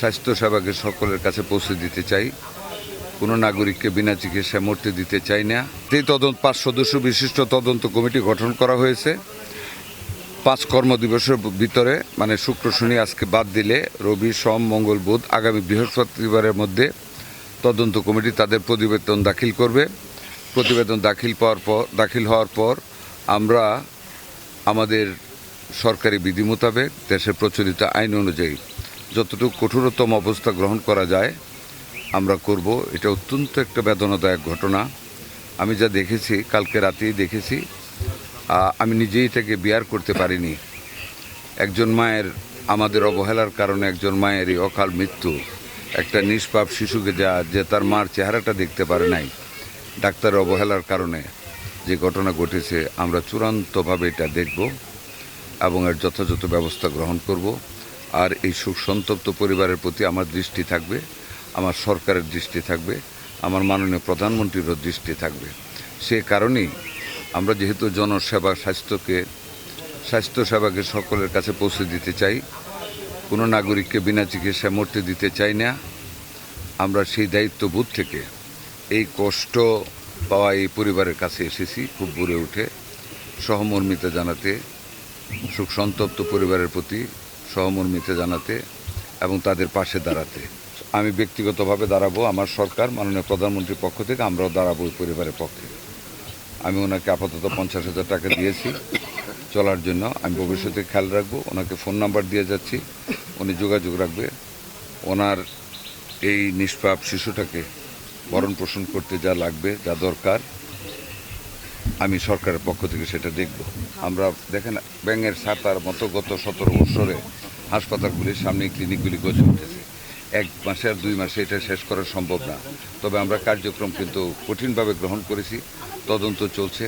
স্বাস্থ্যসেবাকে সকলের কাছে পৌঁছে দিতে চাই। কোনো নাগরিককে বিনা চিকিৎসায় মরতে দিতে চাই না। এই 5 সদস্য বিশিষ্ট তদন্ত কমিটি গঠন করা হয়েছে। 5 কর্মদিবসের ভিতরে মানে শুক্র শনি আজকে বাদ দিলে রবি সোম মঙ্গল বুধ আগামী বৃহস্পতিবারের মধ্যে তদন্ত কমিটি তাদের প্রতিবেদন দাখিল করবে। প্রতিবেদন দাখিল হওয়ার পর আমরা আমাদের সরকারি বিধি মোতাবেক দেশের প্রচলিত আইন অনুযায়ী যতটুকু কঠোরতম অবস্থা গ্রহণ করা যায় আমরা করব। এটা অত্যন্ত একটা বেদনাদায়ক ঘটনা। আমি যা দেখেছি, কালকে রাতেই দেখেছি, আমি নিজেই এটাকে বিয়ার করতে পারিনি। একজন মায়ের আমাদের অবহেলার কারণে একজন মায়েরই অকাল মৃত্যু, একটা নিষ্পাপ শিশুকে যে তার মার চেহারাটা দেখতে পারে নাই, ডাক্তারের অবহেলার কারণে যে ঘটনা ঘটেছে, আমরা চূড়ান্তভাবে এটা দেখব এবং এর যথাযথ ব্যবস্থা গ্রহণ করব। আর এই শোক সন্তপ্ত পরিবারের প্রতি আমার দৃষ্টি থাকবে, আমার সরকারের দৃষ্টি থাকবে, আমার মাননীয় প্রধানমন্ত্রীরও দৃষ্টি থাকবে। সে কারণেই আমরা যেহেতু জনসেবা স্বাস্থ্যসেবাকে সকলের কাছে পৌঁছে দিতে চাই, কোনো নাগরিককে বিনা চিকিৎসায় মরতে দিতে চাই না, আমরা সেই দায়িত্ববোধ থেকে এই কষ্ট পাওয়া এই পরিবারের কাছে এসেছি খুব ভোরে উঠে সহমর্মিতা জানাতে, শোক সন্তপ্ত পরিবারের প্রতি সহমর্মিতা জানাতে এবং তাদের পাশে দাঁড়াতে। আমি ব্যক্তিগতভাবে দাঁড়াবো, আমার সরকার মাননীয় প্রধানমন্ত্রীর পক্ষ থেকে আমরাও দাঁড়াবো ওই পরিবারের পক্ষে। আমি ওনাকে আপাতত 50,000 টাকা দিয়েছি চলার জন্য। আমি ভবিষ্যতে খেয়াল রাখবো। ওনাকে ফোন নাম্বার দিয়ে যাচ্ছি, উনি যোগাযোগ রাখবে। ওনার এই নিষ্পাপ শিশুটাকে ভরণ পোষণ করতে যা লাগবে, যা দরকার, আমি সরকারের পক্ষ থেকে সেটা দেখব। আমরা দেখেন ব্যাঙের ছাতার মতো গত 17 বছরে হাসপাতালগুলির সামনে ক্লিনিকগুলি গড়ে উঠেছে। 1 মাসে আর 2 মাসে এটা শেষ করা সম্ভব না। তবে আমরা কার্যক্রম কিন্তু কঠিনভাবে গ্রহণ করেছি। তদন্ত চলছে,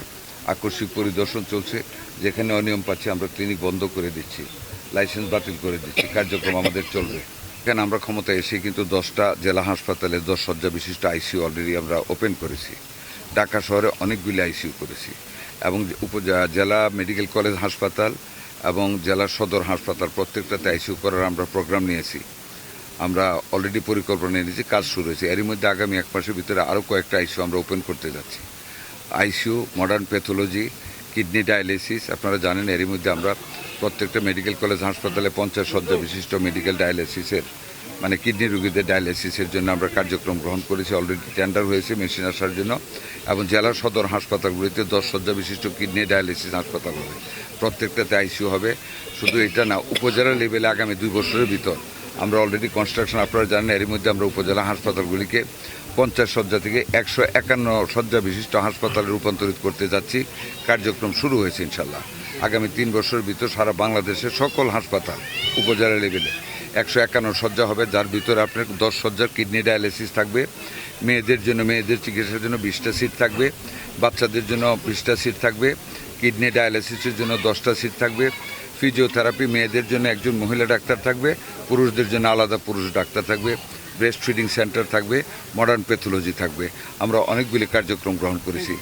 আকস্মিক পরিদর্শন চলছে। যেখানে অনিয়ম পাচ্ছি আমরা ক্লিনিক বন্ধ করে দিচ্ছি, লাইসেন্স বাতিল করে দিচ্ছি, কার্যক্রম আমাদের চলবে। এখানে আমরা ক্ষমতায় এসে কিন্তু 10টা জেলা হাসপাতালে 10 শয্যা বিশিষ্ট আইসিইউ অলরেডি আমরা ওপেন করেছি। ঢাকা শহরে অনেকগুলি আইসিইউ করেছি এবং জেলা মেডিকেল কলেজ হাসপাতাল এবং জেলা সদর হাসপাতাল প্রত্যেকটাতে আইসিইউ করার আমরা প্রোগ্রাম নিয়েছি। আমরা অলরেডি পরিকল্পনা নিয়েছি, কাজ শুরু হয়েছে। এরই মধ্যে আগামী 1 মাসের ভিতরে আরও কয়েকটা আইসিইউ আমরা ওপেন করতে যাচ্ছি। ICU, modern pathology, kidney dialysis. আপনারা জানেন এরই মধ্যে আমরা প্রত্যেকটা মেডিকেল কলেজ হাসপাতালে 50 শয্যা বিশিষ্ট মেডিকেল ডায়ালিসিসের মানে কিডনি রোগীদের ডায়ালিসিসের জন্য আমরা কার্যক্রম গ্রহণ করেছি। অলরেডি টেন্ডার হয়েছে মেশিন আসার জন্য এবং জেলা সদর হাসপাতালগুলিতে 10 শয্যা বিশিষ্ট কিডনি ডায়ালিসিস হাসপাতাল হবে, প্রত্যেকটাতে আইসিইউ হবে। শুধু এটা না, উপজেলা লেভেলে আগামী 2 বছরের ভিতর আমরা অলরেডি কনস্ট্রাকশন, আপনারা জানেন এরই মধ্যে আমরা উপজেলা হাসপাতালগুলিকে 50 শয্যা থেকে 151 শয্যা বিশিষ্ট হাসপাতালে রূপান্তরিত করতে যাচ্ছি। কার্যক্রম শুরু হয়েছে ইনশাল্লাহ। আগামী 3 বছরের ভিতর সারা বাংলাদেশের সকল হাসপাতাল উপজেলা লেভেলে 151 শয্যা হবে, যার ভিতরে আপনার 10 শয্যার কিডনি ডায়ালিসিস থাকবে। মেয়েদের জন্য, মেয়েদের চিকিৎসার জন্য 20টা সিট থাকবে, বাচ্চাদের জন্য 20টা সিট থাকবে, কিডনি ডায়ালিসিসের জন্য 10টা সিট থাকবে, ফিজিওথেরাপি মেয়েদের জন্য একজন মহিলা ডাক্তার থাকবে, পুরুষদের জন্য আলাদা পুরুষ ডাক্তার থাকবে, ব্রেস্ট ফিডিং সেন্টার থাকবে, মডার্ন প্যাথোলজি থাকবে। আমরা অনেকগুলি কার্যক্রম গ্রহণ করেছি।